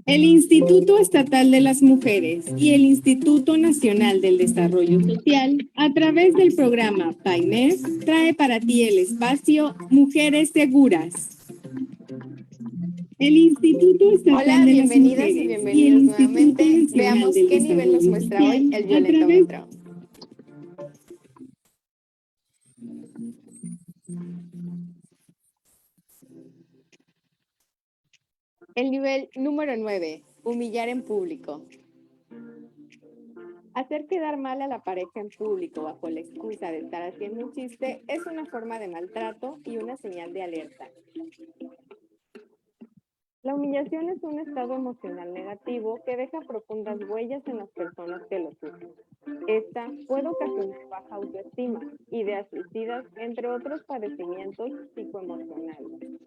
El Instituto Estatal de las Mujeres y el Instituto Nacional del Desarrollo Social, a través del programa PAIMES, trae para ti el espacio Mujeres Seguras. El Instituto Estatal de las bienvenidas y Mujeres y el bienvenidos Instituto nuevamente. Nacional Veamos del qué nivel nos Desarrollo muestra hoy Social, el a través violentómetro. El nivel número 9, humillar en público. Hacer quedar mal a la pareja en público bajo la excusa de estar haciendo un chiste es una forma de maltrato y una señal de alerta. La humillación es un estado emocional negativo que deja profundas huellas en las personas que lo sufren. Esta puede ocasionar baja autoestima, ideas suicidas, entre otros padecimientos psicoemocionales.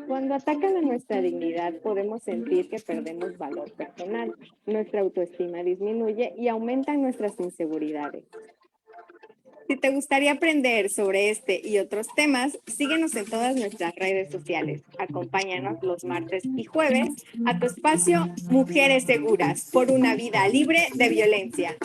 Cuando atacan a nuestra dignidad, podemos sentir que perdemos valor personal, nuestra autoestima disminuye y aumentan nuestras inseguridades. Si te gustaría aprender sobre este y otros temas, síguenos en todas nuestras redes sociales. Acompáñanos los martes y jueves a tu espacio Mujeres Seguras por una vida libre de violencia.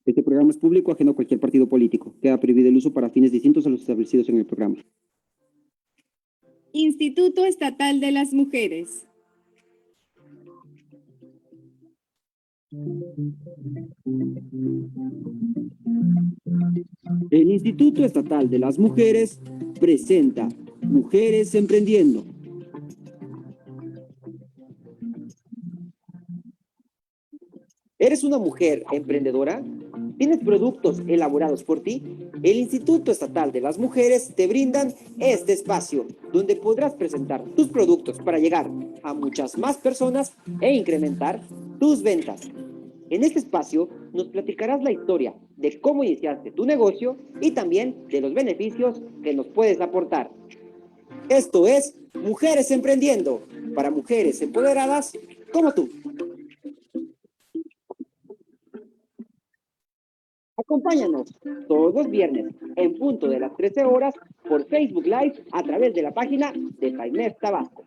Este programa es público, ajeno a cualquier partido político. Queda prohibido el uso para fines distintos a los establecidos en el programa. Instituto Estatal de las Mujeres. El Instituto Estatal de las Mujeres presenta Mujeres Emprendiendo. ¿Eres una mujer emprendedora? ¿Tienes productos elaborados por ti? El Instituto Estatal de las Mujeres te brindan este espacio donde podrás presentar tus productos para llegar a muchas más personas e incrementar tus ventas. En este espacio nos platicarás la historia de cómo iniciaste tu negocio y también de los beneficios que nos puedes aportar. Esto es Mujeres Emprendiendo, para mujeres empoderadas como tú. Acompáñanos todos los viernes en punto de las 13 horas por Facebook Live a través de la página de PAIMES Tabasco.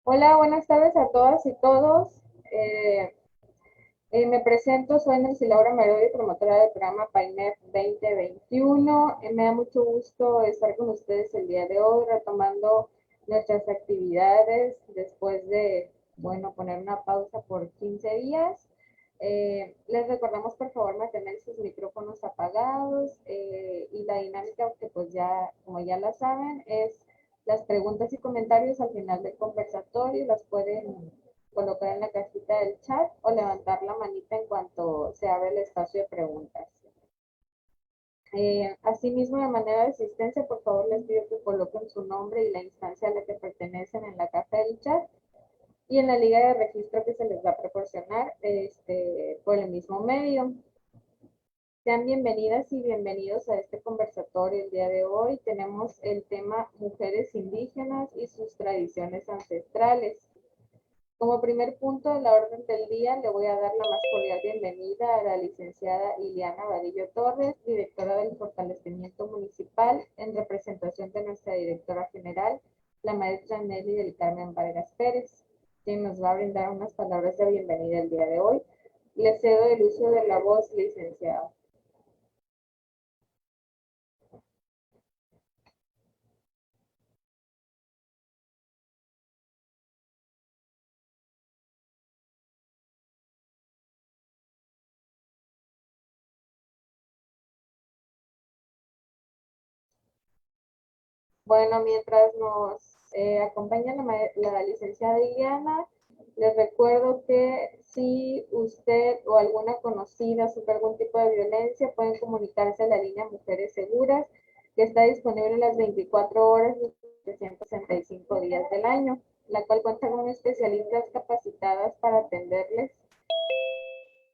Hola, buenas tardes a todas y todos. Eh, Me presento, soy Nancy Laura Merodio, promotora del programa PAIMEF 2021. Me da mucho gusto estar con ustedes el día de hoy, retomando nuestras actividades después de, bueno, poner una pausa por 15 días. Les recordamos, por favor, mantener sus micrófonos apagados y la dinámica, que pues ya, como ya la saben, es las preguntas y comentarios al final del conversatorio. Las pueden colocar en la cajita del chat o levantar la manita en cuanto se abre el espacio de preguntas. Asimismo, de manera de asistencia, por favor les pido que coloquen su nombre y la instancia a la que pertenecen en la caja del chat. y en la liga de registro que se les va a proporcionar por el mismo medio. Sean bienvenidas y bienvenidos a este conversatorio el día de hoy. Tenemos el tema Mujeres indígenas y sus tradiciones ancestrales. Como primer punto de la orden del día, le voy a dar la más cordial bienvenida a la licenciada Iliana Vadillo Torres, directora del Fortalecimiento Municipal, en representación de nuestra directora general, la maestra Nelly del Carmen Vargas Pérez, quien nos va a brindar unas palabras de bienvenida el día de hoy. Le cedo el uso de la voz, licenciada. Bueno, mientras nos acompaña la licenciada Iliana, les recuerdo que si usted o alguna conocida sufre algún tipo de violencia, pueden comunicarse a la línea Mujeres Seguras, que está disponible las 24 horas y 365 días del año, la cual cuenta con especialistas capacitadas para atenderles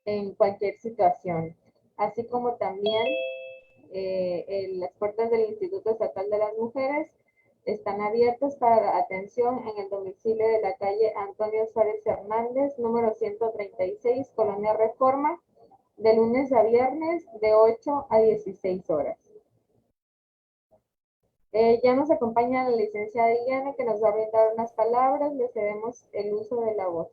en cualquier situación, así como también las puertas del Instituto Estatal de las Mujeres están abiertas para atención en el domicilio de la calle Antonio Suárez Hernández, número 136, Colonia Reforma, de lunes a viernes de 8 a 16 horas. Ya nos acompaña la licenciada Iliana, que nos va a brindar unas palabras. Le cedemos el uso de la voz.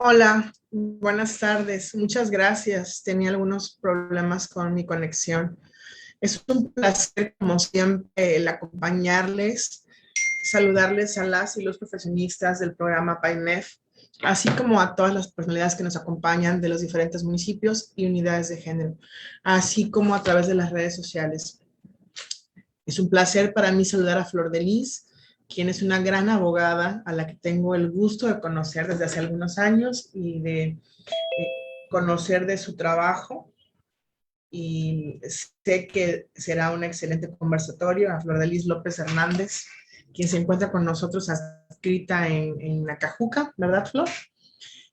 Hola, buenas tardes. Muchas gracias. Tenía algunos problemas con mi conexión. Es un placer, como siempre, el acompañarles, saludarles a las y los profesionistas del programa PAIMEF, así como a todas las personalidades que nos acompañan de los diferentes municipios y unidades de género, así como a través de las redes sociales. Es un placer para mí saludar a Flor de Lis, quien es una gran abogada a la que tengo el gusto de conocer desde hace algunos años y de conocer de su trabajo. Y sé que será un excelente conversatorio. A Flor de Lis López Hernández, quien se encuentra con nosotros adscrita en Nacajuca, ¿verdad, Flor?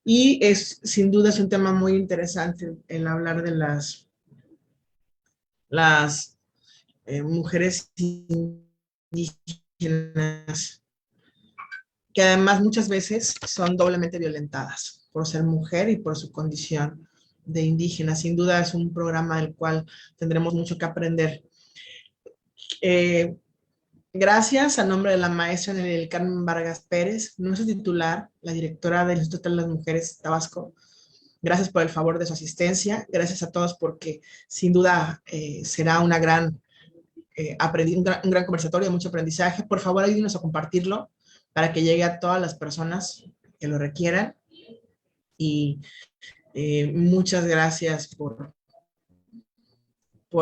Y sin duda es un tema muy interesante el hablar de las mujeres indígenas, que además muchas veces son doblemente violentadas por ser mujer y por su condición de indígena. Sin duda es un programa del cual tendremos mucho que aprender. Gracias a nombre de la maestra Nelly del Carmen Vargas Pérez, nuestra titular, la directora del Instituto de las Mujeres Tabasco. Gracias por el favor de su asistencia. Gracias a todos porque sin duda será una gran un gran conversatorio de mucho aprendizaje. Por favor, ayúdenos a compartirlo para que llegue a todas las personas que lo requieran. Y muchas gracias por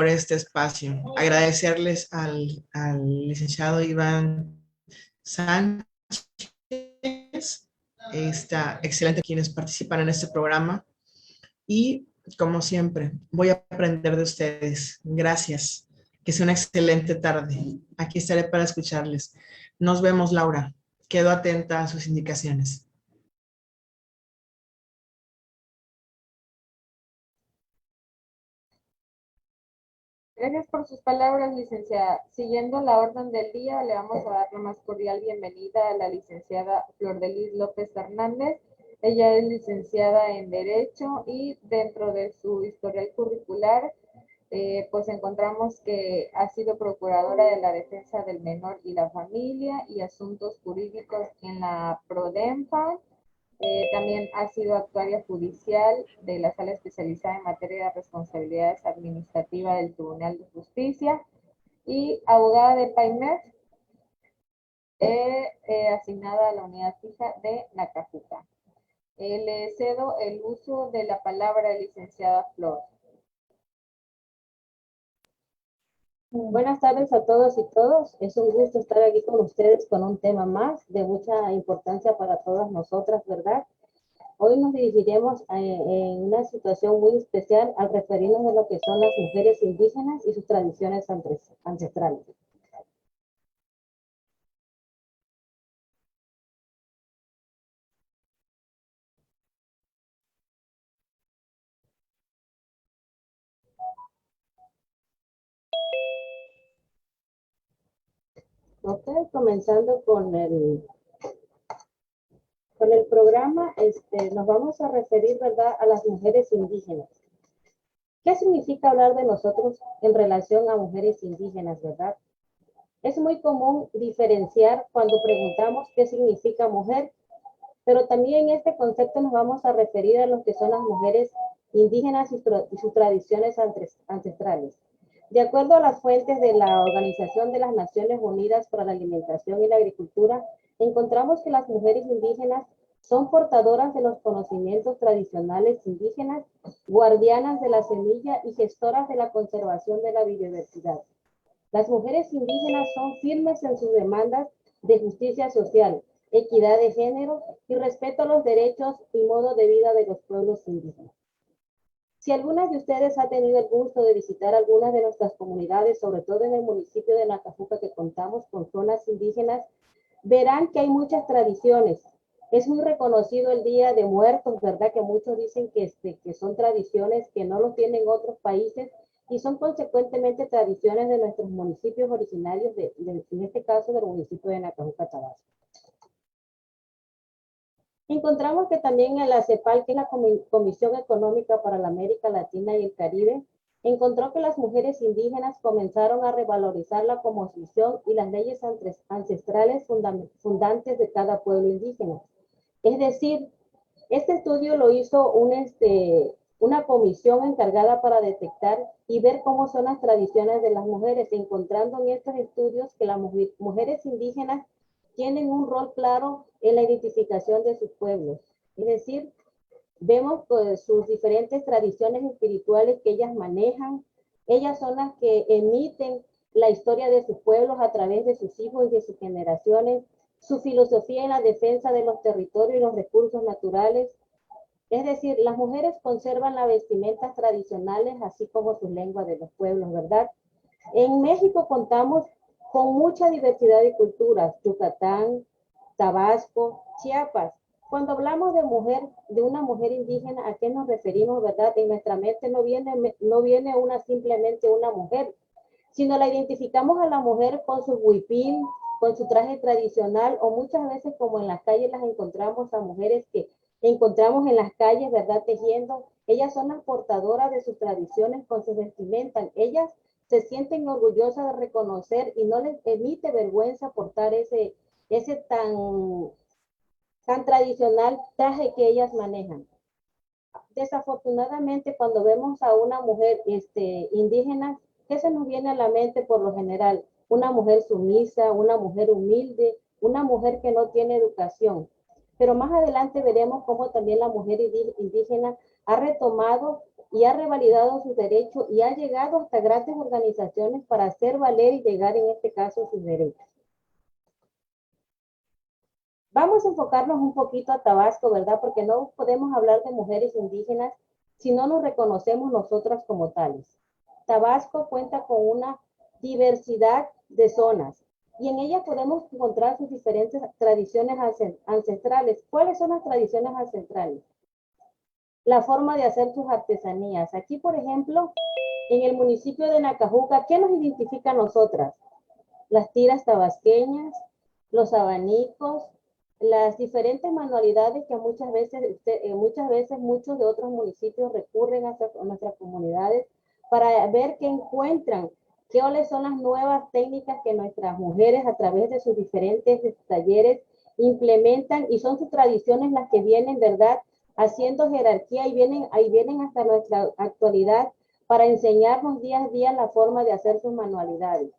este espacio. Agradecerles al licenciado Iván Sánchez, excelente quienes participan en este programa. Y como siempre, voy a aprender de ustedes. Gracias. Que sea una excelente tarde. Aquí estaré para escucharles. Nos vemos, Laura. Quedo atenta a sus indicaciones. Gracias por sus palabras, licenciada. Siguiendo la orden del día, le vamos a dar la más cordial bienvenida a la licenciada Flor de Lis López Hernández. Ella es licenciada en Derecho y dentro de su historial curricular, pues encontramos que ha sido procuradora de la defensa del menor y la familia y asuntos jurídicos en la PRODENFA. También ha sido actuaria judicial de la Sala Especializada en Materia de Responsabilidades Administrativas del Tribunal de Justicia y abogada de PAIMEF, asignada a la unidad fija de Nacajuca. Le cedo el uso de la palabra, licenciada Flor. Buenas tardes a todos y todas. Es un gusto estar aquí con ustedes con un tema más de mucha importancia para todas nosotras, ¿verdad? Hoy nos dirigiremos en una situación muy especial al referirnos a lo que son las mujeres indígenas y sus tradiciones ancestrales. Ok, comenzando con el programa, nos vamos a referir, ¿verdad?, a las mujeres indígenas. ¿Qué significa hablar de nosotros en relación a mujeres indígenas, verdad? Es muy común diferenciar cuando preguntamos qué significa mujer, pero también en este concepto nos vamos a referir a lo que son las mujeres indígenas y sus tradiciones ancestrales. De acuerdo a las fuentes de la Organización de las Naciones Unidas para la Alimentación y la Agricultura, encontramos que las mujeres indígenas son portadoras de los conocimientos tradicionales indígenas, guardianas de la semilla y gestoras de la conservación de la biodiversidad. Las mujeres indígenas son firmes en sus demandas de justicia social, equidad de género y respeto a los derechos y modo de vida de los pueblos indígenas. Si algunas de ustedes ha tenido el gusto de visitar algunas de nuestras comunidades, sobre todo en el municipio de Nacajuca, que contamos con zonas indígenas, verán que hay muchas tradiciones. Es muy reconocido el Día de Muertos, ¿verdad? Que muchos dicen que son tradiciones que no lo tienen otros países y son consecuentemente tradiciones de nuestros municipios originarios, en este caso del municipio de Nacajuca, Tabasco. Encontramos que también en la CEPAL, que es la Comisión Económica para la América Latina y el Caribe, encontró que las mujeres indígenas comenzaron a revalorizar la cosmovisión y las leyes ancestrales fundantes de cada pueblo indígena. Es decir, este estudio lo hizo una comisión encargada para detectar y ver cómo son las tradiciones de las mujeres, encontrando en estos estudios que las mujeres indígenas tienen un rol claro en la identificación de sus pueblos. Es decir, vemos pues, sus diferentes tradiciones espirituales que ellas manejan. Ellas son las que emiten la historia de sus pueblos a través de sus hijos y de sus generaciones, su filosofía en la defensa de los territorios y los recursos naturales. Es decir, las mujeres conservan las vestimentas tradicionales, así como sus lenguas de los pueblos, ¿verdad? En México contamos con mucha diversidad de culturas, Yucatán, Tabasco, Chiapas. Cuando hablamos de una mujer indígena, ¿a qué nos referimos, verdad? En nuestra mente no viene simplemente una mujer, sino la identificamos a la mujer con su huipil, con su traje tradicional, o muchas veces como en las calles las encontramos a mujeres que encontramos en las calles, ¿verdad? Tejiendo. Ellas son las portadoras de sus tradiciones con sus vestimentas. Ellas se sienten orgullosas de reconocer y no les emite vergüenza portar ese tan tradicional traje que ellas manejan. Desafortunadamente, cuando vemos a una mujer indígena, ¿qué se nos viene a la mente por lo general? Una mujer sumisa, una mujer humilde, una mujer que no tiene educación. Pero más adelante veremos cómo también la mujer indígena ha retomado y ha revalidado sus derechos y ha llegado hasta grandes organizaciones para hacer valer y llegar en este caso sus derechos. Vamos a enfocarnos un poquito a Tabasco, ¿verdad? Porque no podemos hablar de mujeres indígenas si no nos reconocemos nosotras como tales. Tabasco cuenta con una diversidad de zonas y en ella podemos encontrar sus diferentes tradiciones ancestrales. ¿Cuáles son las tradiciones ancestrales? La forma de hacer sus artesanías. Aquí, por ejemplo, en el municipio de Nacajuca, ¿qué nos identifica a nosotras? Las tiras tabasqueñas, los abanicos, las diferentes manualidades que muchas veces muchos de otros municipios recurren a nuestras comunidades para ver qué encuentran, cuáles son las nuevas técnicas que nuestras mujeres a través de sus diferentes talleres implementan, y son sus tradiciones las que vienen, ¿verdad?, haciendo jerarquía y vienen hasta nuestra actualidad para enseñarnos día a día la forma de hacer sus manualidades.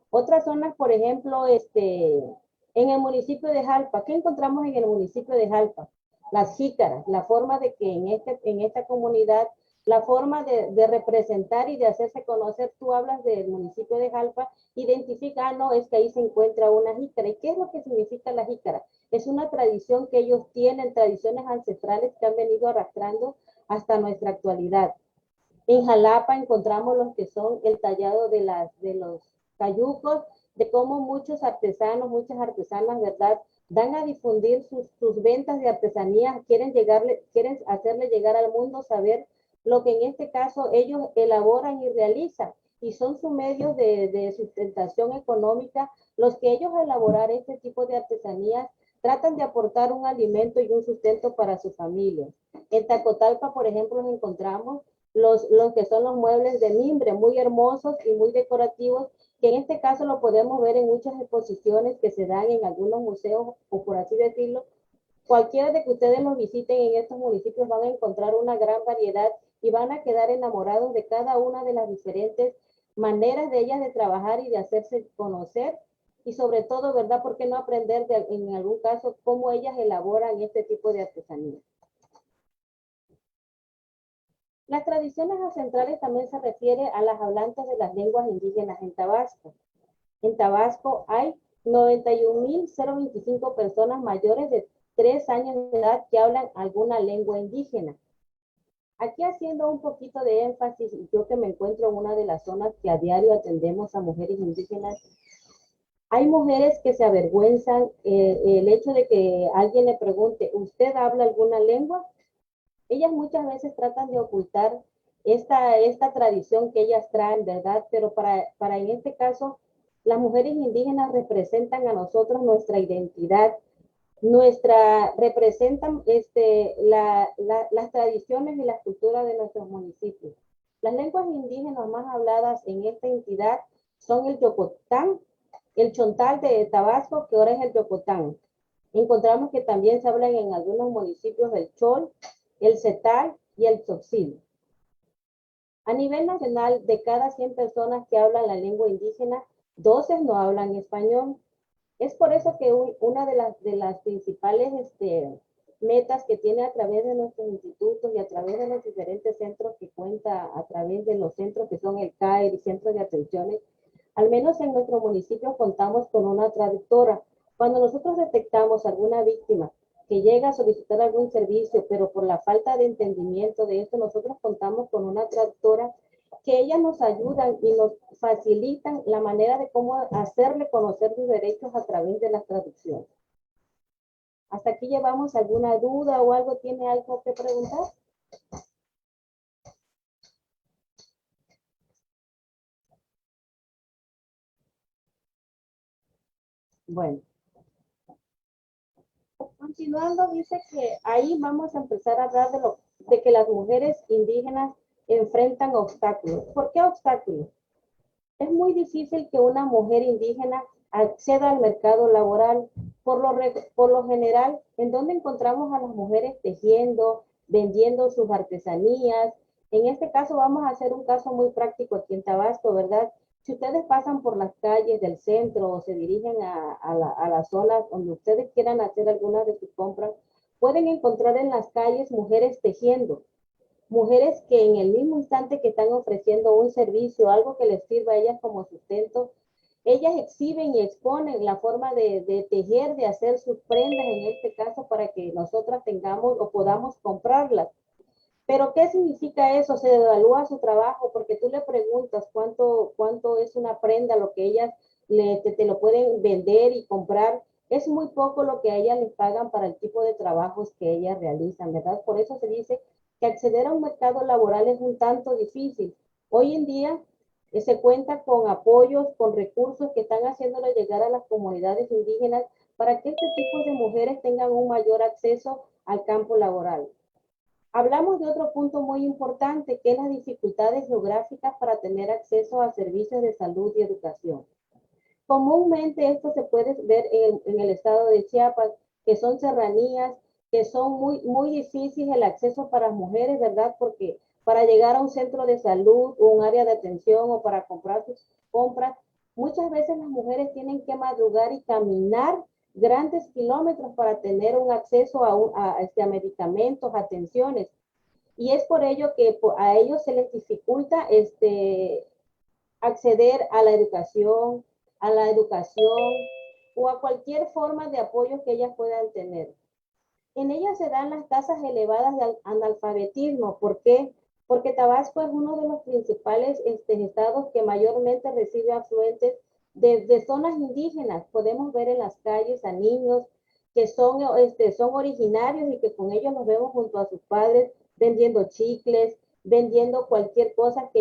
Otras zonas, por ejemplo, en el municipio de Jalpa, ¿qué encontramos en el municipio de Jalpa? Las jícaras, la forma de que en esta comunidad, la forma de representar y de hacerse conocer. Tú hablas del municipio de Jalpa, identifica, no, es que ahí se encuentra una jícara. ¿Y qué es lo que significa la jícara? Es una tradición que ellos tienen, tradiciones ancestrales que han venido arrastrando hasta nuestra actualidad. En Jalapa encontramos los que son el tallado de los cayucos, de cómo muchos artesanos, muchas artesanas, ¿verdad?, dan a difundir sus ventas de artesanía, quieren hacerle llegar al mundo saber lo que en este caso ellos elaboran y realizan. y son sus medios de sustentación económica los que ellos al elaborar este tipo de artesanías tratan de aportar un alimento y un sustento para su familia. En Tacotalpa, por ejemplo, nos encontramos los que son los muebles de mimbre, muy hermosos y muy decorativos, que en este caso lo podemos ver en muchas exposiciones que se dan en algunos museos, o por así decirlo. Cualquiera de que ustedes los visiten en estos municipios van a encontrar una gran variedad y van a quedar enamorados de cada una de las diferentes maneras de ellas de trabajar y de hacerse conocer, y sobre todo, ¿verdad? ¿Por qué no aprender en algún caso cómo ellas elaboran este tipo de artesanía? Las tradiciones ancestrales también se refiere a las hablantes de las lenguas indígenas en Tabasco. En Tabasco hay 91.025 personas mayores de 3 años de edad que hablan alguna lengua indígena. Aquí haciendo un poquito de énfasis, yo que me encuentro en una de las zonas que a diario atendemos a mujeres indígenas, hay mujeres que se avergüenzan el hecho de que alguien le pregunte, ¿usted habla alguna lengua? Ellas muchas veces tratan de ocultar esta tradición que ellas traen, ¿verdad? Pero para en este caso, las mujeres indígenas representan a nosotros nuestra identidad, representan las tradiciones y las culturas de nuestros municipios. Las lenguas indígenas más habladas en esta entidad son el Yocotán, el Chontal de Tabasco, que ahora es el Yocotán. Encontramos que también se hablan en algunos municipios el Chol, el Setal y el Tzotzil. A nivel nacional, de cada 100 personas que hablan la lengua indígena, 12 no hablan español. Es por eso que una de las principales metas que tiene a través de nuestros institutos y a través de los diferentes centros que cuenta, a través de los centros que son el CAER y centros de atenciones, al menos en nuestro municipio contamos con una traductora. Cuando nosotros detectamos alguna víctima que llega a solicitar algún servicio, pero por la falta de entendimiento de esto, nosotros contamos con una traductora que ellas nos ayudan y nos facilitan la manera de cómo hacerle conocer sus derechos a través de las traducciones. ¿Hasta aquí llevamos alguna duda o algo? ¿Tiene algo que preguntar? Bueno. Continuando, dice que ahí vamos a empezar a hablar de que las mujeres indígenas enfrentan obstáculos. ¿Por qué obstáculos? Es muy difícil que una mujer indígena acceda al mercado laboral. Por lo general, ¿en donde encontramos a las mujeres tejiendo, vendiendo sus artesanías? En este caso vamos a hacer un caso muy práctico aquí en Tabasco, ¿verdad? Si ustedes pasan por las calles del centro o se dirigen a las zonas donde ustedes quieran hacer algunas de sus compras, pueden encontrar en las calles mujeres tejiendo. Mujeres que en el mismo instante que están ofreciendo un servicio, algo que les sirva a ellas como sustento, ellas exhiben y exponen la forma de tejer, de hacer sus prendas en este caso para que nosotras tengamos o podamos comprarlas. Pero ¿qué significa eso? Se devalúa su trabajo porque tú le preguntas cuánto es una prenda, lo que ellas te lo pueden vender y comprar. Es muy poco lo que a ellas les pagan para el tipo de trabajos que ellas realizan, ¿verdad? Por eso se dice que acceder a un mercado laboral es un tanto difícil. Hoy en día se cuenta con apoyos, con recursos que están haciéndole llegar a las comunidades indígenas para que este tipo de mujeres tengan un mayor acceso al campo laboral. Hablamos de otro punto muy importante, que es las dificultades geográficas para tener acceso a servicios de salud y educación. Comúnmente esto se puede ver en el estado de Chiapas, que son serranías, que son muy difíciles el acceso para mujeres, ¿verdad? Porque para llegar a un centro de salud o un área de atención o para comprar sus compras, muchas veces las mujeres tienen que madrugar y caminar grandes kilómetros para tener un acceso a medicamentos, atenciones. Y es por ello que a ellos se les dificulta acceder a la educación o a cualquier forma de apoyo que ellas puedan tener. En ellas se dan las tasas elevadas de analfabetismo. ¿Por qué? Porque Tabasco es uno de los principales estados que mayormente recibe afluentes de zonas indígenas. Podemos ver en las calles a niños que son originarios y que con ellos nos vemos junto a sus padres vendiendo chicles, vendiendo cualquier cosa que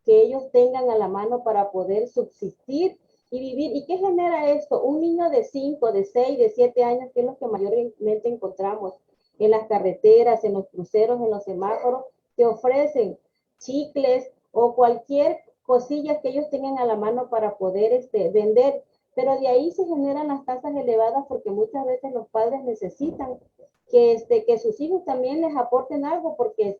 que ellos tengan a la mano para poder subsistir y vivir. ¿Y qué genera esto? Un niño de 5, de 6, de 7 años, que es lo que mayormente encontramos en las carreteras, en los cruceros, en los semáforos, te ofrecen chicles o cualquier cosilla que ellos tengan a la mano para poder vender. Pero de ahí se generan las tasas elevadas porque muchas veces los padres necesitan que sus hijos también les aporten algo porque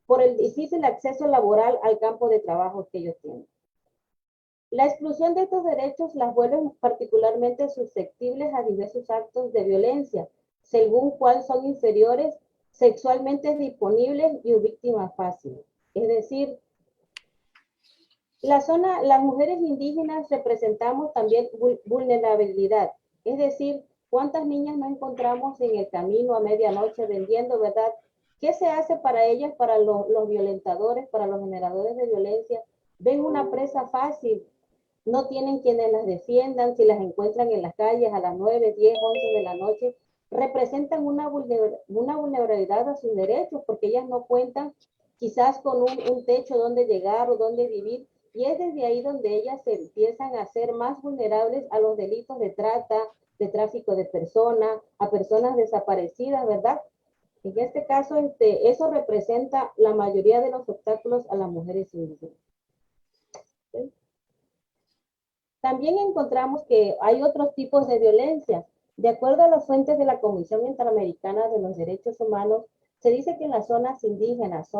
por el difícil acceso laboral al campo de trabajo que ellos tienen. La exclusión de estos derechos las vuelve particularmente susceptibles a diversos actos de violencia, según cuál son inferiores, sexualmente disponibles y víctimas fáciles. Es decir, las mujeres indígenas representamos también vulnerabilidad, es decir, ¿cuántas niñas no encontramos en el camino a medianoche vendiendo, verdad? ¿Qué se hace para ellas, para los violentadores, para los generadores de violencia? Ven una presa fácil, no tienen quienes las defiendan, si las encuentran en las calles a las 9, 10, 11 de la noche, representan una vulnerabilidad a sus derechos porque ellas no cuentan quizás con un techo donde llegar o donde vivir, y es desde ahí donde ellas se empiezan a ser más vulnerables a los delitos de trata, de tráfico de personas, a personas desaparecidas, ¿verdad? En este caso, eso representa la mayoría de los obstáculos a las mujeres indígenas. ¿Sí? También encontramos que hay otros tipos de violencia. De acuerdo a las fuentes de la Comisión Interamericana de los Derechos Humanos, se dice que en las zonas indígenas,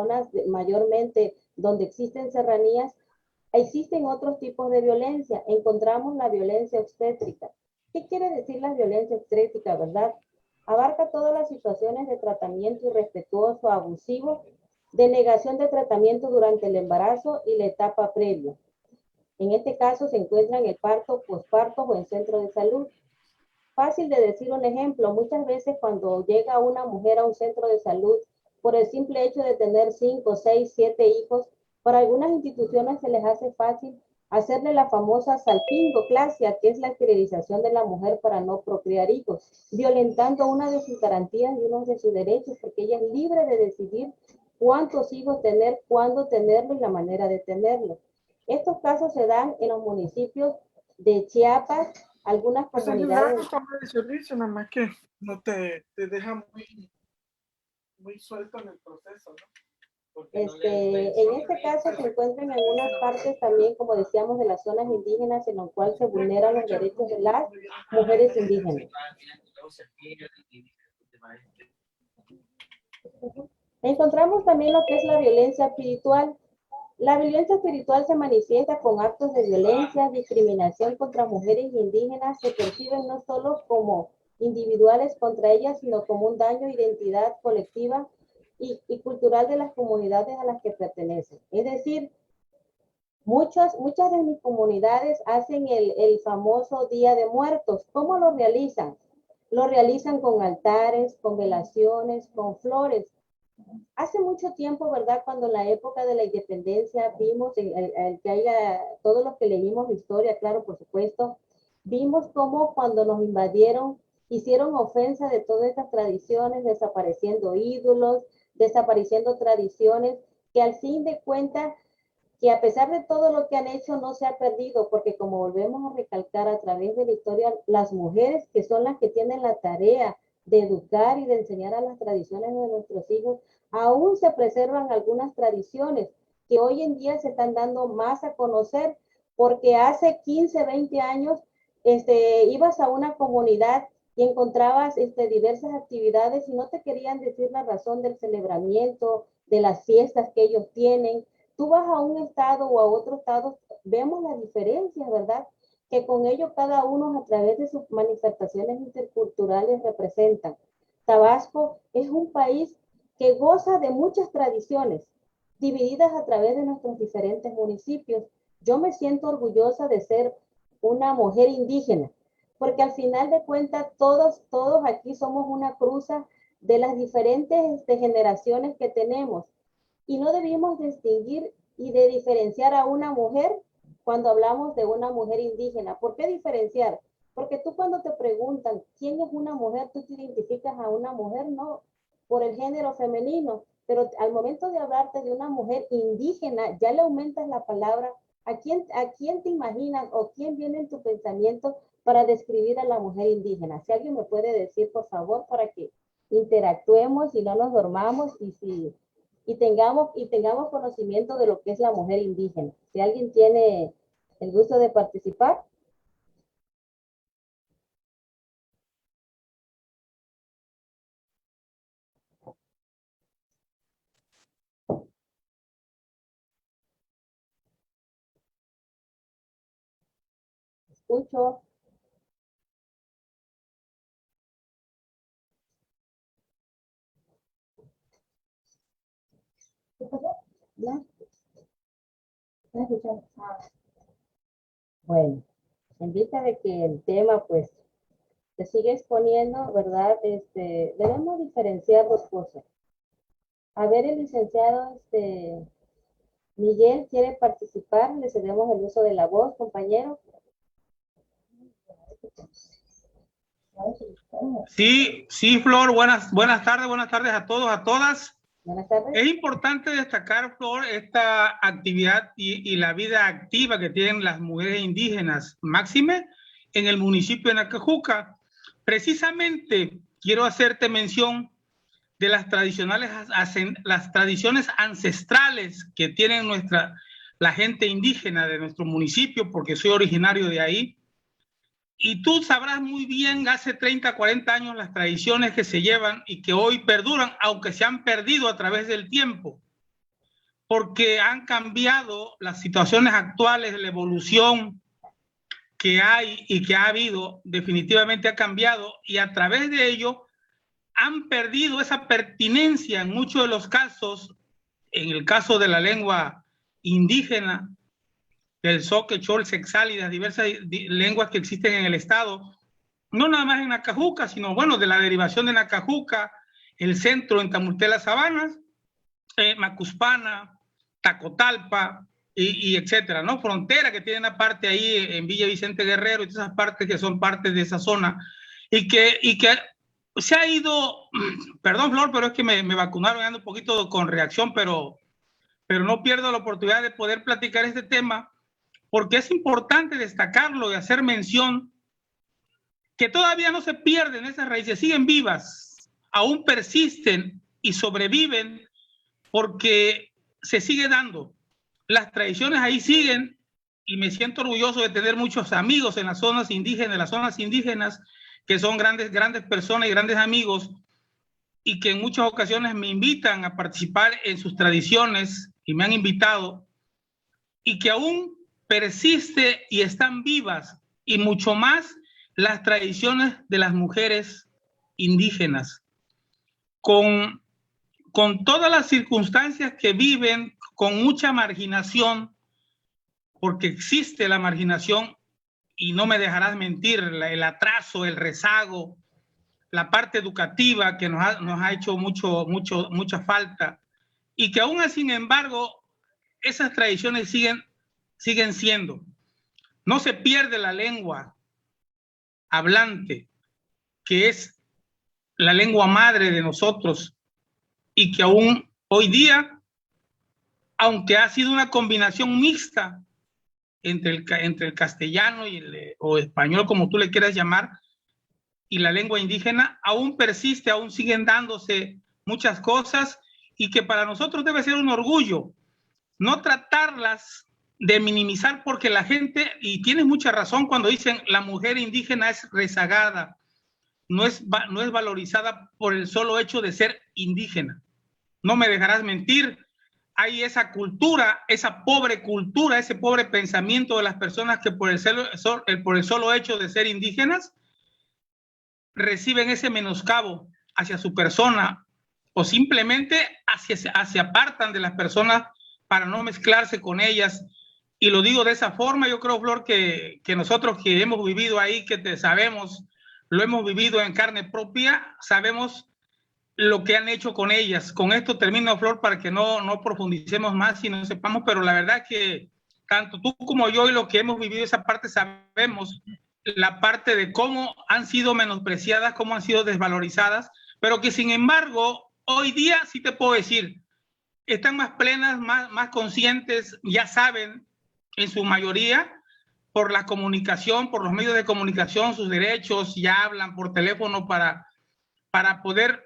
mayormente donde existen serranías, existen otros tipos de violencia. Encontramos la violencia obstétrica. ¿Qué quiere decir la violencia obstétrica, verdad? Abarca todas las situaciones de tratamiento irrespetuoso, abusivo, de negación de tratamiento durante el embarazo y la etapa previa. En este caso se encuentra en el parto, posparto o en centro de salud. Fácil de decir un ejemplo, muchas veces cuando llega una mujer a un centro de salud, por el simple hecho de tener 5, 6, 7 hijos, para algunas instituciones se les hace fácil hacerle la famosa salpingoclasia, que es la esterilización de la mujer para no procrear hijos, violentando una de sus garantías y uno de sus derechos, porque ella es libre de decidir cuántos hijos tener, cuándo tenerlo y la manera de tenerlo. Estos casos se dan en los municipios de Chiapas, algunas comunidades. Es toma de servicio, nada más que no te deja muy suelto en el proceso, ¿no? En este caso se encuentran en algunas partes también, como decíamos, de las zonas indígenas en las cuales se vulneran los derechos de las mujeres indígenas. Encontramos también lo que es la violencia espiritual. La violencia espiritual se manifiesta con actos de violencia, discriminación contra mujeres indígenas, se perciben no solo como individuales contra ellas, sino como un daño a identidad colectiva y cultural de las comunidades a las que pertenecen. Es decir, muchas de mis comunidades hacen el famoso Día de Muertos. ¿Cómo lo realizan? Lo realizan con altares, con velaciones, con flores. Hace mucho tiempo, ¿verdad? Cuando en la época de la independencia vimos, todos los que leímos historia, claro, por supuesto, vimos cómo cuando nos invadieron, hicieron ofensa de todas estas tradiciones, desapareciendo ídolos, desapareciendo tradiciones, que al fin de cuentas, que a pesar de todo lo que han hecho, no se ha perdido, porque como volvemos a recalcar a través de la historia, las mujeres que son las que tienen la tarea de educar y de enseñar a las tradiciones de nuestros hijos, aún se preservan algunas tradiciones que hoy en día se están dando más a conocer, porque hace 15, 20 años ibas a una comunidad y encontrabas diversas actividades y no te querían decir la razón del celebramiento, de las fiestas que ellos tienen. Tú vas a un estado o a otro estado, vemos las diferencias, ¿verdad? Que con ello cada uno a través de sus manifestaciones interculturales representan. Tabasco es un país que goza de muchas tradiciones, divididas a través de nuestros diferentes municipios. Yo me siento orgullosa de ser una mujer indígena, porque al final de cuentas todos aquí somos una cruza de las diferentes generaciones que tenemos. Y no debimos distinguir y de diferenciar a una mujer cuando hablamos de una mujer indígena. ¿Por qué diferenciar? Porque tú cuando te preguntan quién es una mujer, tú te identificas a una mujer, no por el género femenino, pero al momento de hablarte de una mujer indígena, ya le aumentas la palabra. ¿A quién te imaginas o quién viene en tu pensamiento para describir a la mujer indígena? Si alguien me puede decir, por favor, para que interactuemos y no nos dormamos y tengamos conocimiento de lo que es la mujer indígena. Si alguien tiene el gusto de participar. Escucho. ¿Qué pasó? ¿No? ¿Estás escuchando? Ah. Bueno, en vista de que el tema, pues, se sigue exponiendo, ¿verdad? Debemos diferenciar dos cosas. A ver, el licenciado, Miguel quiere participar, le cedemos el uso de la voz, compañero. Sí, sí, Flor, buenas tardes a todos, a todas. Buenas tardes. Es importante destacar, Flor, esta actividad y la vida activa que tienen las mujeres indígenas, máxime en el municipio de Nacajuca. Precisamente quiero hacerte mención de las tradiciones ancestrales que tienen la gente indígena de nuestro municipio, porque soy originario de ahí. Y tú sabrás muy bien, hace 30, 40 años, las tradiciones que se llevan y que hoy perduran, aunque se han perdido a través del tiempo, porque han cambiado las situaciones actuales, la evolución que hay y que ha habido, definitivamente ha cambiado, y a través de ello han perdido esa pertinencia en muchos de los casos, en el caso de la lengua indígena, del zoque, chol, sexal y las diversas lenguas que existen en el estado, no nada más en Nacajuca, sino bueno, de la derivación de Nacajuca, el centro en Tamulté, Las Sabanas, Macuspana, Tacotalpa y etcétera, ¿no? Frontera, que tiene una parte ahí en Villa Vicente Guerrero y todas esas partes que son partes de esa zona y que se ha ido, perdón, Flor, pero es que me vacunaron, ando un poquito con reacción, pero no pierdo la oportunidad de poder platicar este tema, porque es importante destacarlo y hacer mención que todavía no se pierden esas raíces, siguen vivas, aún persisten y sobreviven porque se sigue dando. Las tradiciones ahí siguen y me siento orgulloso de tener muchos amigos en las zonas indígenas, que son grandes personas y grandes amigos y que en muchas ocasiones me invitan a participar en sus tradiciones y me han invitado y que aún persiste y están vivas, y mucho más las tradiciones de las mujeres indígenas, con todas las circunstancias que viven, con mucha marginación, porque existe la marginación, y no me dejarás mentir, el atraso, el rezago, la parte educativa que nos ha hecho mucha falta, y que aún sin embargo esas tradiciones siguen siendo. No se pierde la lengua hablante, que es la lengua madre de nosotros, y que aún hoy día, aunque ha sido una combinación mixta entre el castellano o español, como tú le quieras llamar, y la lengua indígena, aún persiste, aún siguen dándose muchas cosas, y que para nosotros debe ser un orgullo no tratarlas de minimizar, porque la gente, y tienes mucha razón cuando dicen la mujer indígena es rezagada, no es valorizada por el solo hecho de ser indígena. No me dejarás mentir, hay esa cultura, esa pobre cultura, ese pobre pensamiento de las personas que por el solo hecho de ser indígenas reciben ese menoscabo hacia su persona, o simplemente se apartan de las personas para no mezclarse con ellas. Y lo digo de esa forma. Yo creo, Flor, que nosotros que hemos vivido ahí, lo hemos vivido en carne propia, sabemos lo que han hecho con ellas. Con esto termino, Flor, para que no profundicemos más y no sepamos, pero la verdad que tanto tú como yo y los que hemos vivido esa parte sabemos la parte de cómo han sido menospreciadas, cómo han sido desvalorizadas, pero que sin embargo hoy día sí te puedo decir, están más plenas, más conscientes, ya saben en su mayoría por la comunicación, por los medios de comunicación, sus derechos, ya hablan por teléfono para poder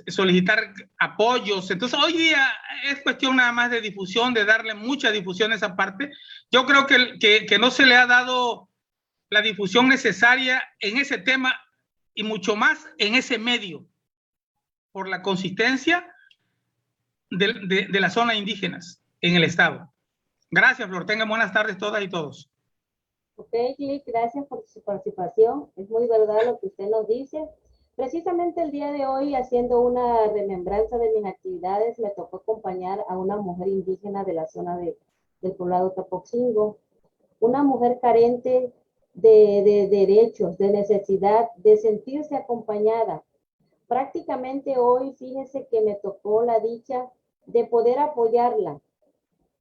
solicitar apoyos. Entonces, hoy día es cuestión nada más de difusión, de darle mucha difusión a esa parte. Yo creo que no se le ha dado la difusión necesaria en ese tema y mucho más en ese medio, por la consistencia de las zonas indígenas en el Estado. Gracias, Flor. Tengan buenas tardes todas y todos. Ok, Gil, gracias por su participación. Es muy verdad lo que usted nos dice. Precisamente el día de hoy, haciendo una remembranza de mis actividades, me tocó acompañar a una mujer indígena de la zona del poblado Tapoxingo, una mujer carente de derechos, de necesidad, de sentirse acompañada. Prácticamente hoy, fíjese que me tocó la dicha de poder apoyarla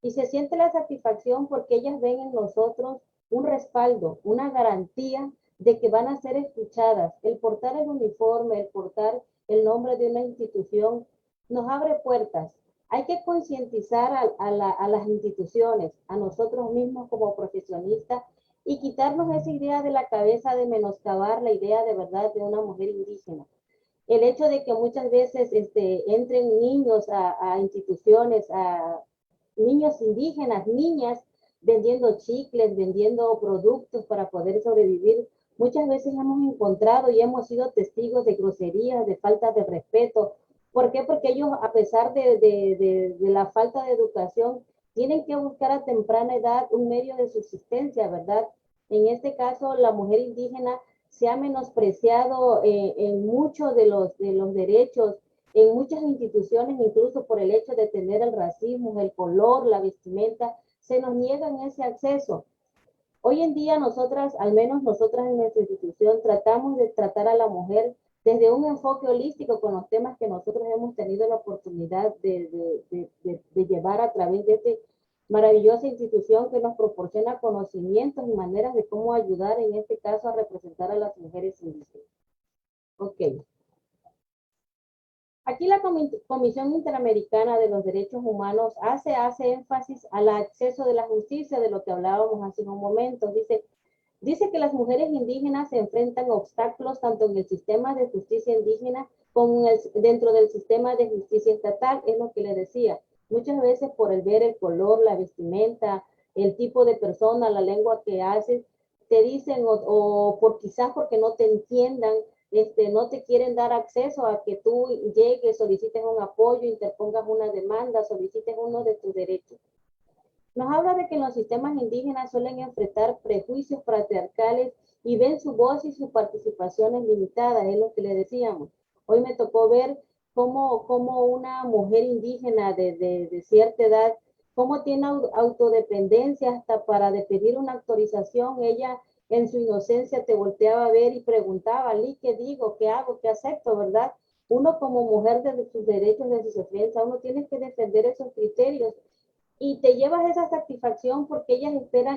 y se siente la satisfacción porque ellas ven en nosotros un respaldo, una garantía de que van a ser escuchadas. El portar el uniforme, el portar el nombre de una institución, nos abre puertas. Hay que concientizar a las instituciones, a nosotros mismos como profesionistas, y quitarnos esa idea de la cabeza de menoscabar la idea de verdad de una mujer indígena. El hecho de que muchas veces entren niños a instituciones, a niños indígenas, niñas, vendiendo chicles, vendiendo productos para poder sobrevivir. Muchas veces hemos encontrado y hemos sido testigos de groserías, de falta de respeto. ¿Por qué? Porque ellos, a pesar de la falta de educación, tienen que buscar a temprana edad un medio de subsistencia, ¿verdad? En este caso, la mujer indígena se ha menospreciado en muchos de los derechos, en muchas instituciones, incluso por el hecho de tener el racismo, el color, la vestimenta, se nos niegan ese acceso. Hoy en día nosotras, al menos nosotras en nuestra institución, tratamos de tratar a la mujer desde un enfoque holístico con los temas que nosotros hemos tenido la oportunidad de llevar a través de esta maravillosa institución que nos proporciona conocimientos y maneras de cómo ayudar en este caso a representar a las mujeres indígenas. Ok. Aquí la Comisión Interamericana de los Derechos Humanos hace énfasis al acceso de la justicia, de lo que hablábamos hace un momento. Dice que las mujeres indígenas se enfrentan obstáculos tanto en el sistema de justicia indígena como dentro del sistema de justicia estatal, es lo que le decía. Muchas veces por el ver el color, la vestimenta, el tipo de persona, la lengua que haces, te dicen o por quizás porque no te entiendan, no te quieren dar acceso a que tú llegues, solicites un apoyo, interpongas una demanda, solicites uno de tus derechos. Nos habla de que en los sistemas indígenas suelen enfrentar prejuicios patriarcales y ven su voz y sus participaciones limitadas, es lo que le decíamos. Hoy me tocó ver cómo una mujer indígena de cierta edad, cómo tiene autodependencia hasta para de pedir una autorización. Ella en su inocencia te volteaba a ver y preguntaba, Lee, ¿qué digo? ¿Qué hago? ¿Qué acepto? ¿Verdad? Uno como mujer de sus derechos, de su defensa, uno tiene que defender esos criterios y te llevas esa satisfacción porque ellas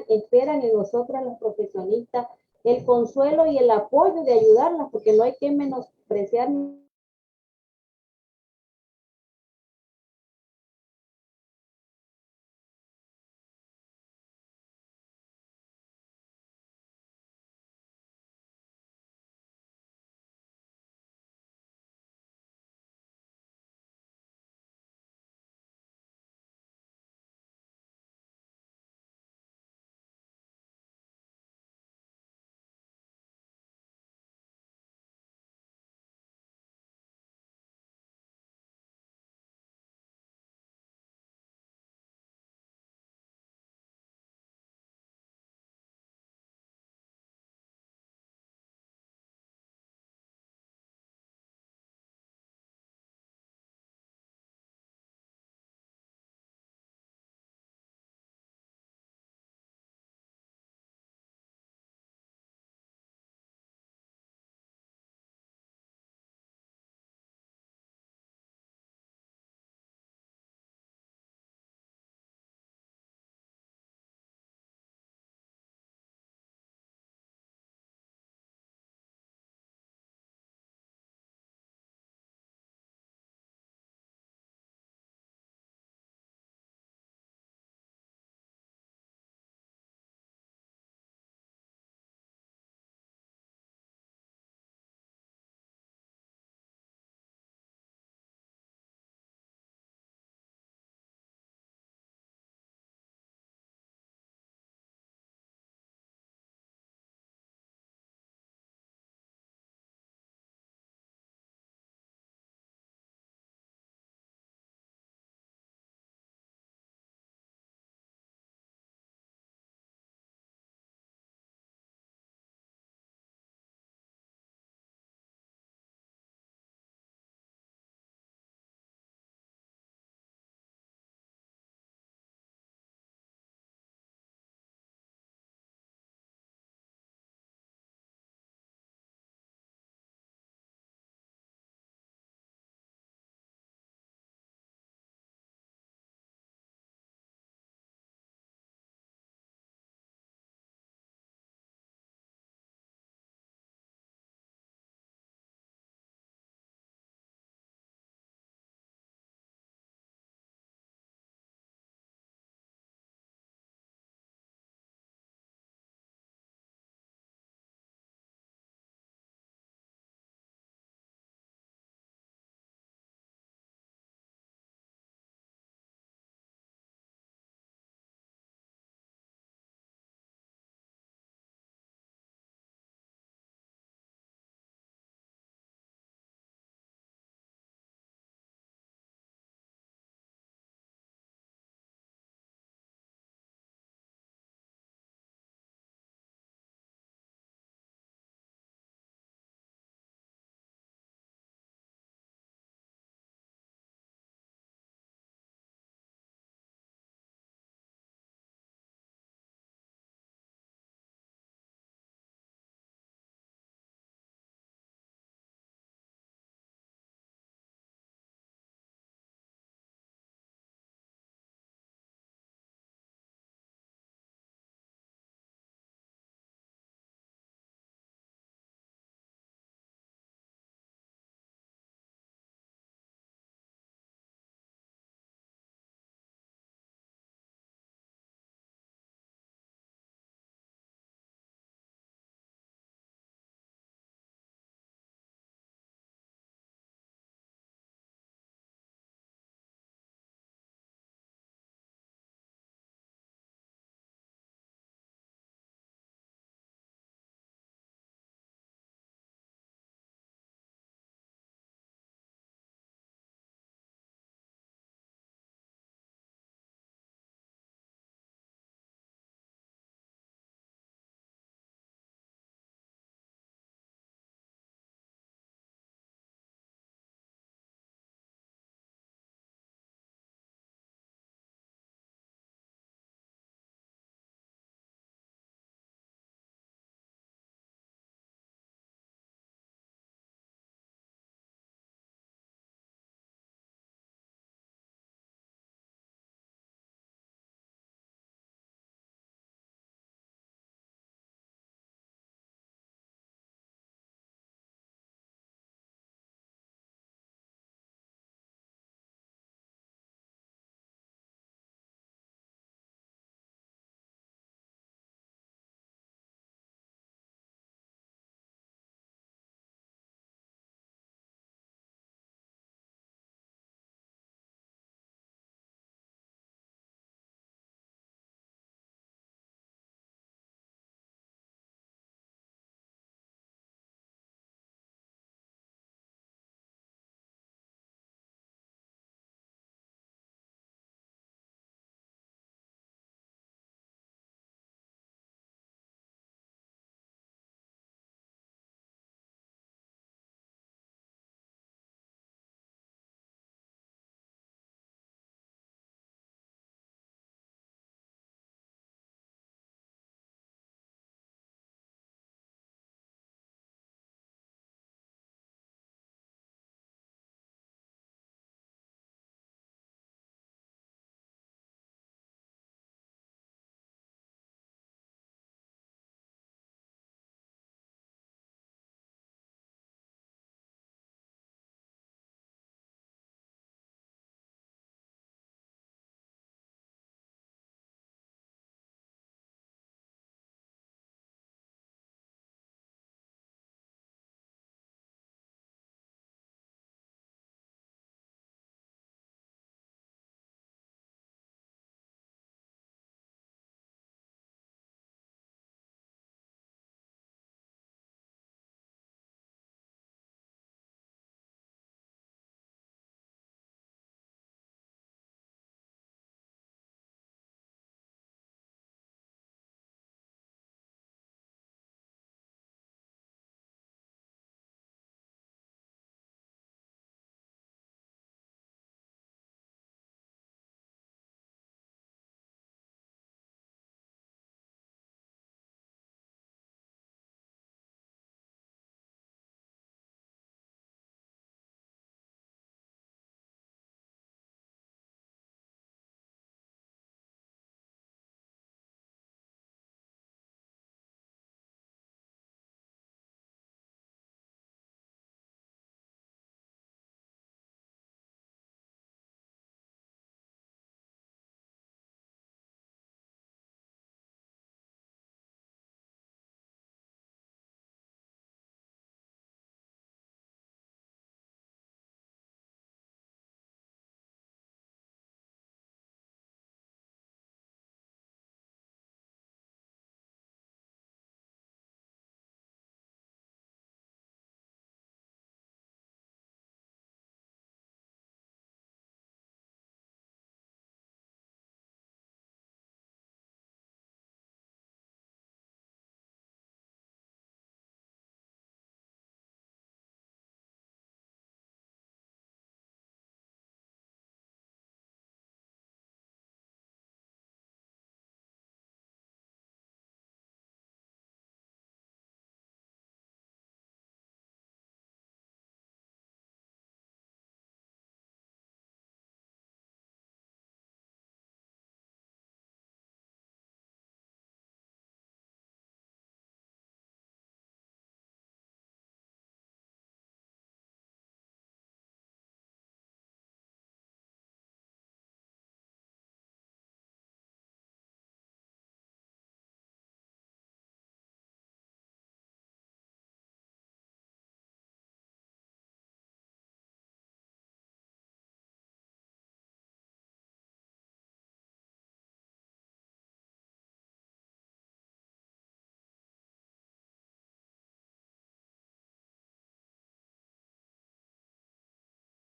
esperan en nosotras los profesionistas el consuelo y el apoyo de ayudarlas, porque no hay que menospreciar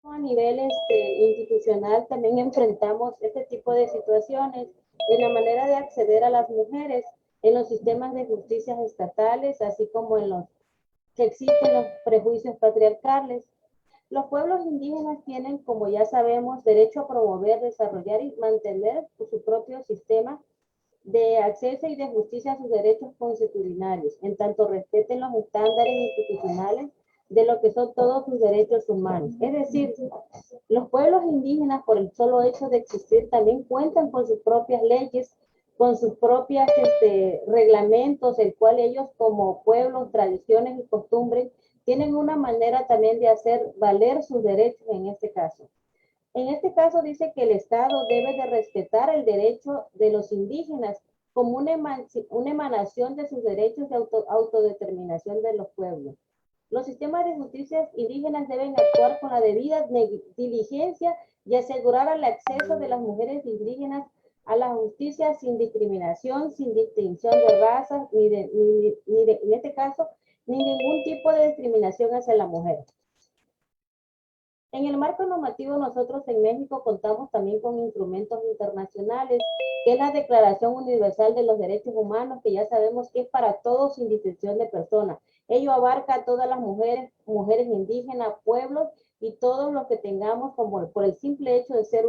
A nivel institucional también enfrentamos este tipo de situaciones en la manera de acceder a las mujeres en los sistemas de justicia estatales, así como en los que existen los prejuicios patriarcales. Los pueblos indígenas tienen, como ya sabemos, derecho a promover, desarrollar y mantener su propio sistema de acceso y de justicia a sus derechos constitucionales, en tanto respeten los estándares institucionales de lo que son todos sus derechos humanos. Es decir, los pueblos indígenas, por el solo hecho de existir, también cuentan con sus propias leyes, con sus propios reglamentos, el cual ellos como pueblos, tradiciones y costumbres tienen una manera también de hacer valer sus derechos en este caso. En este caso dice que el Estado debe de respetar el derecho de los indígenas como una emanación de sus derechos de autodeterminación de los pueblos. Los sistemas de justicia indígenas deben actuar con la debida diligencia y asegurar el acceso de las mujeres indígenas a la justicia sin discriminación, sin distinción de razas, en este caso, ni ningún tipo de discriminación hacia la mujer. En el marco normativo, nosotros en México contamos también con instrumentos internacionales, que es la Declaración Universal de los Derechos Humanos, que ya sabemos que es para todos sin distinción de personas. Ello abarca a todas las mujeres indígenas, pueblos y todos los que tengamos como por el simple hecho de ser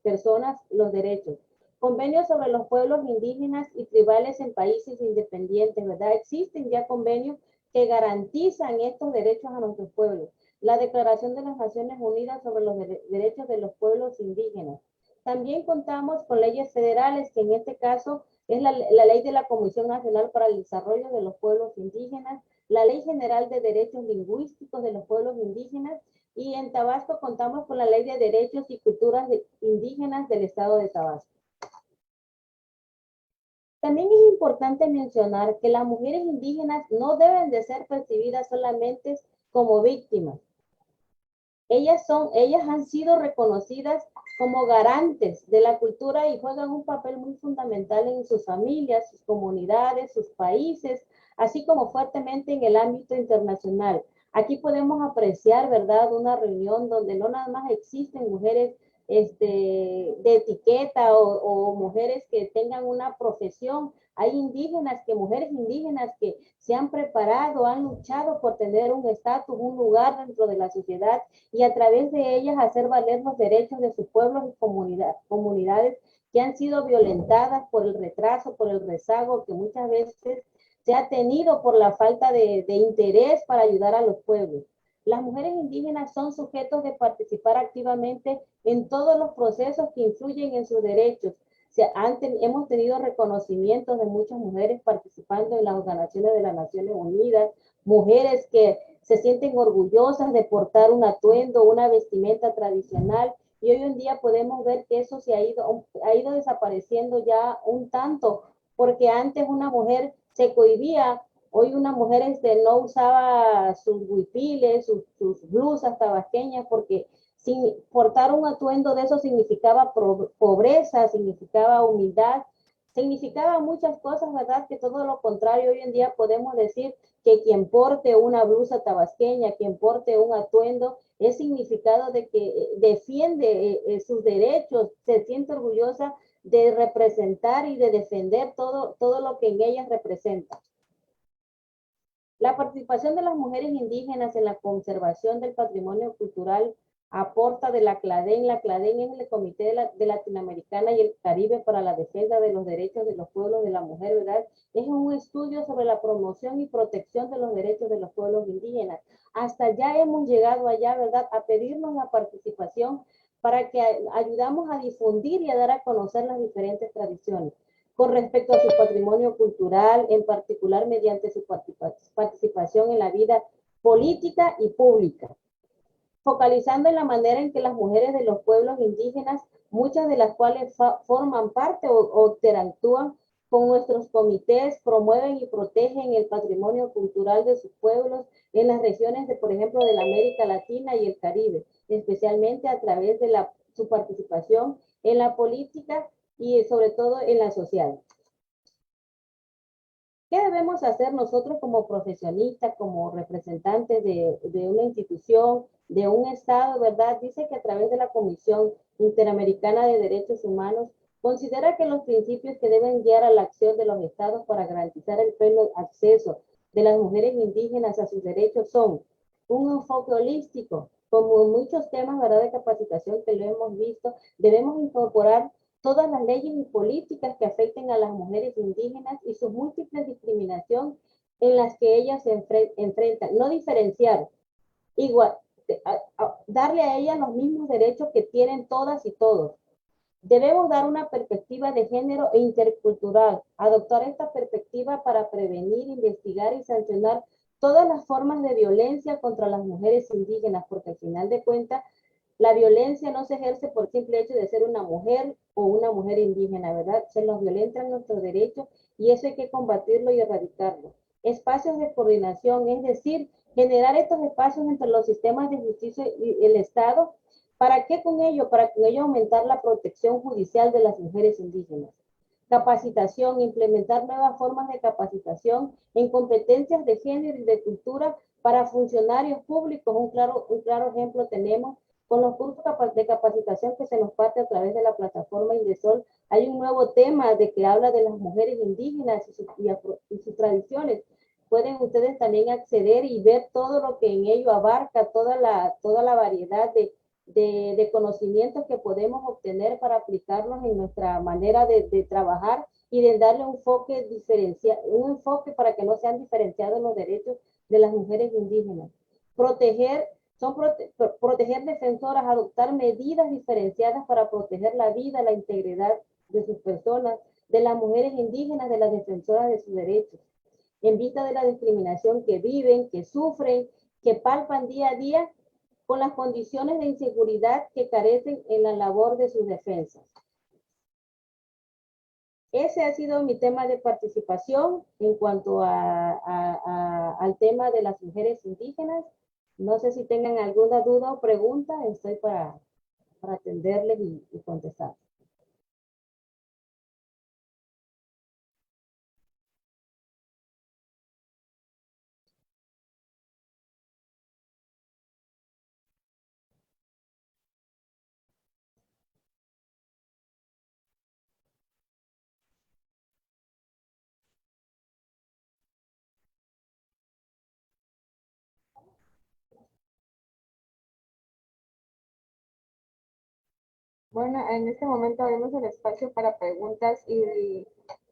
personas los derechos. Convenios sobre los pueblos indígenas y tribales en países independientes, ¿verdad? Existen ya convenios que garantizan estos derechos a nuestros pueblos. La Declaración de las Naciones Unidas sobre los Derechos de los Pueblos Indígenas. También contamos con leyes federales, que en este caso es la Ley de la Comisión Nacional para el Desarrollo de los Pueblos Indígenas, la Ley General de Derechos Lingüísticos de los Pueblos Indígenas, y en Tabasco contamos con la Ley de Derechos y Culturas Indígenas del Estado de Tabasco. También es importante mencionar que las mujeres indígenas no deben de ser percibidas solamente como víctimas. Ellas han sido reconocidas como garantes de la cultura y juegan un papel muy fundamental en sus familias, sus comunidades, sus países, así como fuertemente en el ámbito internacional. Aquí podemos apreciar, ¿verdad?, una reunión donde no nada más existen mujeres de etiqueta o mujeres que tengan una profesión. Hay mujeres indígenas que se han preparado, han luchado por tener un estatus, un lugar dentro de la sociedad y a través de ellas hacer valer los derechos de sus pueblos y comunidades que han sido violentadas por el retraso, por el rezago que muchas veces se ha tenido por la falta de interés para ayudar a los pueblos. Las mujeres indígenas son sujetos de participar activamente en todos los procesos que influyen en sus derechos. Hemos tenido reconocimientos de muchas mujeres participando en las organizaciones de las Naciones Unidas, mujeres que se sienten orgullosas de portar un atuendo, una vestimenta tradicional, y hoy en día podemos ver que eso se ha ido desapareciendo ya un tanto, porque antes una mujer se cohibía. Hoy una mujer no usaba sus huipiles, sus blusas tabasqueñas, porque sin portar un atuendo de eso significaba pobreza, significaba humildad, significaba muchas cosas, ¿verdad? Que todo lo contrario, hoy en día podemos decir que quien porte una blusa tabasqueña, quien porte un atuendo, es significado de que defiende sus derechos, se siente orgullosa de representar y de defender todo lo que en ellas representa. La participación de las mujeres indígenas en la conservación del patrimonio cultural aporta de la CLADEN. La CLADEN es el Comité de Latinoamericana y el Caribe para la Defensa de los Derechos de los Pueblos de la Mujer, ¿verdad? Es un estudio sobre la promoción y protección de los derechos de los pueblos indígenas. Hasta ya hemos llegado allá, ¿verdad?, a pedirnos la participación para que ayudamos a difundir y a dar a conocer las diferentes tradiciones con respecto a su patrimonio cultural, en particular mediante su participación en la vida política y pública, focalizando en la manera en que las mujeres de los pueblos indígenas, muchas de las cuales forman parte o interactúan con nuestros comités, promueven y protegen el patrimonio cultural de sus pueblos en las regiones, por ejemplo, de la América Latina y el Caribe, especialmente a través de su participación en la política y sobre todo en la social. ¿Qué debemos hacer nosotros como profesionistas, como representantes de una institución, de un Estado, ¿verdad? Dice que a través de la Comisión Interamericana de Derechos Humanos considera que los principios que deben guiar a la acción de los Estados para garantizar el pleno acceso de las mujeres indígenas a sus derechos son un enfoque holístico, como muchos temas, ¿verdad?, de capacitación que lo hemos visto, debemos incorporar todas las leyes y políticas que afecten a las mujeres indígenas y su múltiple discriminación en las que ellas se enfrentan, no diferenciar, igual, darle a ellas los mismos derechos que tienen todas y todos. Debemos dar una perspectiva de género e intercultural, adoptar esta perspectiva para prevenir, investigar y sancionar todas las formas de violencia contra las mujeres indígenas, porque al final de cuentas, la violencia no se ejerce por simple hecho de ser una mujer o una mujer indígena, ¿verdad? Se nos violentan nuestros derechos y eso hay que combatirlo y erradicarlo. Espacios de coordinación, es decir, generar estos espacios entre los sistemas de justicia y el Estado. ¿Para qué con ello? Para con ello aumentar la protección judicial de las mujeres indígenas. Capacitación, implementar nuevas formas de capacitación en competencias de género y de cultura para funcionarios públicos. Un claro ejemplo tenemos con los cursos de capacitación que se nos parte a través de la plataforma Indesol. Hay un nuevo tema de que habla de las mujeres indígenas y sus tradiciones. Pueden ustedes también acceder y ver todo lo que en ello abarca, toda la variedad de conocimientos que podemos obtener para aplicarlos en nuestra manera de trabajar y de darle un enfoque para que no sean diferenciados los derechos de las mujeres indígenas. Proteger defensoras, adoptar medidas diferenciadas para proteger la vida, la integridad de sus personas, de las mujeres indígenas, de las defensoras de sus derechos, en vista de la discriminación que viven, que sufren, que palpan día a día, con las condiciones de inseguridad que carecen en la labor de sus defensas. Ese ha sido mi tema de participación en cuanto al tema de las mujeres indígenas. No sé si tengan alguna duda o pregunta, estoy para atenderles y contestar. Bueno, en este momento abrimos el espacio para preguntas y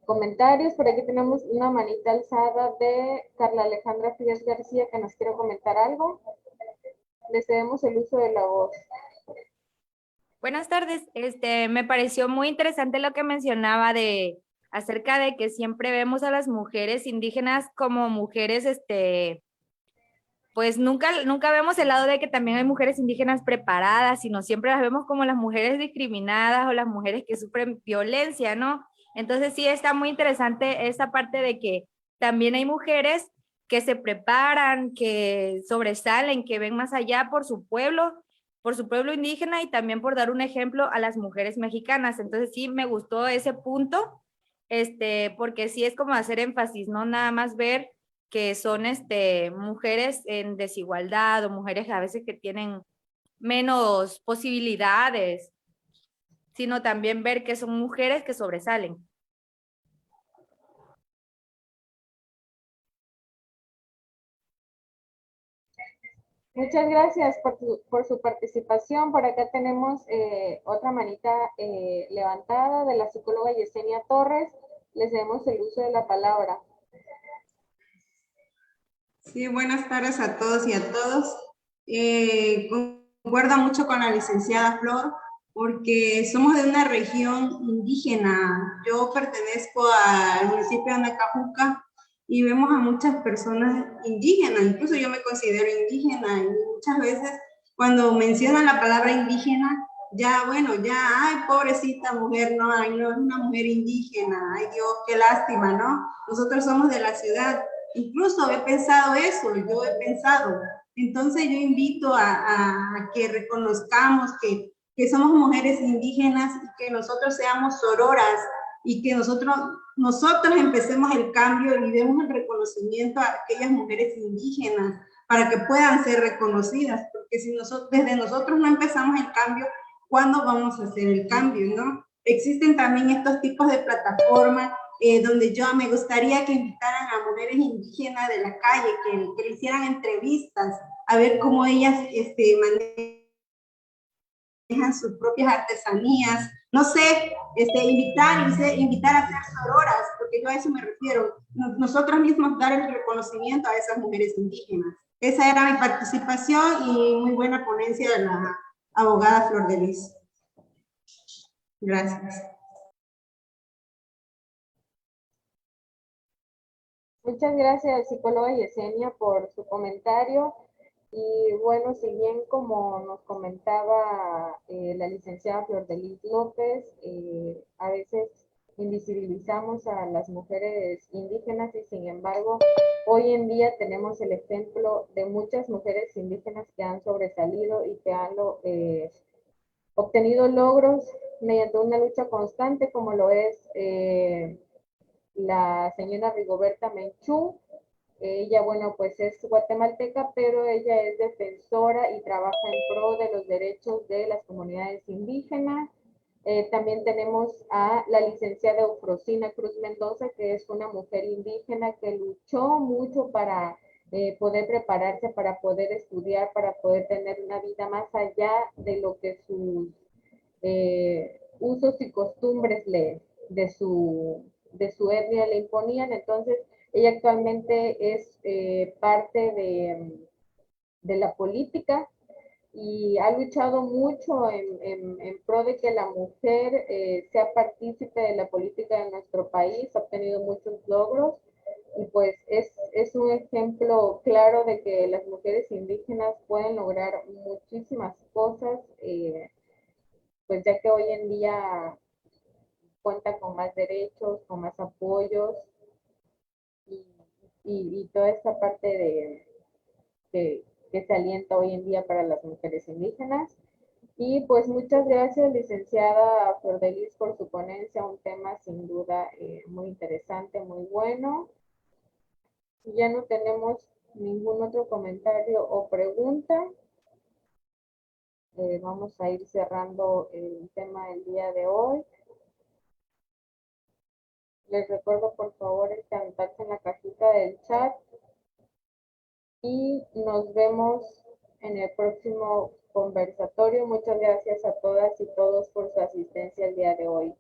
comentarios. Por aquí tenemos una manita alzada de Carla Alejandra Frías García que nos quiere comentar algo. Le cedemos el uso de la voz. Buenas tardes. Me pareció muy interesante lo que mencionaba acerca de que siempre vemos a las mujeres indígenas como mujeres, pues nunca vemos el lado de que también hay mujeres indígenas preparadas, sino siempre las vemos como las mujeres discriminadas o las mujeres que sufren violencia, ¿no? Entonces sí está muy interesante esa parte de que también hay mujeres que se preparan, que sobresalen, que ven más allá por su pueblo indígena y también por dar un ejemplo a las mujeres mexicanas. Entonces sí me gustó ese punto, porque sí es como hacer énfasis, no nada más ver que son mujeres en desigualdad o mujeres a veces que tienen menos posibilidades, sino también ver que son mujeres que sobresalen. Muchas gracias por su participación. Por acá tenemos otra manita levantada de la psicóloga Yesenia Torres. Les damos el uso de la palabra. Sí, buenas tardes a todos y a todos. Concuerdo mucho con la licenciada Flor, porque somos de una región indígena. Yo pertenezco al municipio de Nacajuca y vemos a muchas personas indígenas, incluso yo me considero indígena, y muchas veces cuando mencionan la palabra indígena, ay, pobrecita mujer, no, ay, no, es una mujer indígena, ay Dios, qué lástima, ¿no? Nosotros somos de la ciudad. Incluso he pensado eso, Entonces yo invito a que reconozcamos que somos mujeres indígenas y que nosotros seamos sororas y que nosotros empecemos el cambio y demos el reconocimiento a aquellas mujeres indígenas, para que puedan ser reconocidas, porque si desde nosotros no empezamos el cambio, ¿cuándo vamos a hacer el cambio, no? Existen también estos tipos de plataformas donde yo me gustaría que invitaran a mujeres indígenas de la calle, que le hicieran entrevistas, a ver cómo ellas manejan sus propias artesanías, no sé, invitar a hacer sororas, porque yo a eso me refiero, nosotros mismos dar el reconocimiento a esas mujeres indígenas. Esa era mi participación y muy buena ponencia de la abogada Flor de Lis. Gracias. Muchas gracias, psicóloga Yesenia, por su comentario. Y bueno, si bien como nos comentaba la licenciada Flor de Lis López, a veces invisibilizamos a las mujeres indígenas y sin embargo, hoy en día tenemos el ejemplo de muchas mujeres indígenas que han sobresalido y que han obtenido logros mediante una lucha constante, como lo es la señora Rigoberta Menchú. Ella, bueno, pues es guatemalteca, pero ella es defensora y trabaja en pro de los derechos de las comunidades indígenas. También tenemos a la licenciada Eufrosina Cruz Mendoza, que es una mujer indígena que luchó mucho para poder prepararse, para poder estudiar, para poder tener una vida más allá de lo que sus usos y costumbres de su etnia le imponían. Entonces, ella actualmente es parte de la política y ha luchado mucho en pro de que la mujer sea partícipe de la política de nuestro país, ha obtenido muchos logros y pues es un ejemplo claro de que las mujeres indígenas pueden lograr muchísimas cosas, pues ya que hoy en día cuenta con más derechos, con más apoyos y toda esta parte que se alienta hoy en día para las mujeres indígenas. Y pues muchas gracias, licenciada Flor de Lis, por su ponencia, un tema sin duda muy interesante, muy bueno. Ya no tenemos ningún otro comentario o pregunta. Vamos a ir cerrando el tema del día de hoy. Les recuerdo por favor el anotarse en la cajita del chat y nos vemos en el próximo conversatorio. Muchas gracias a todas y todos por su asistencia el día de hoy.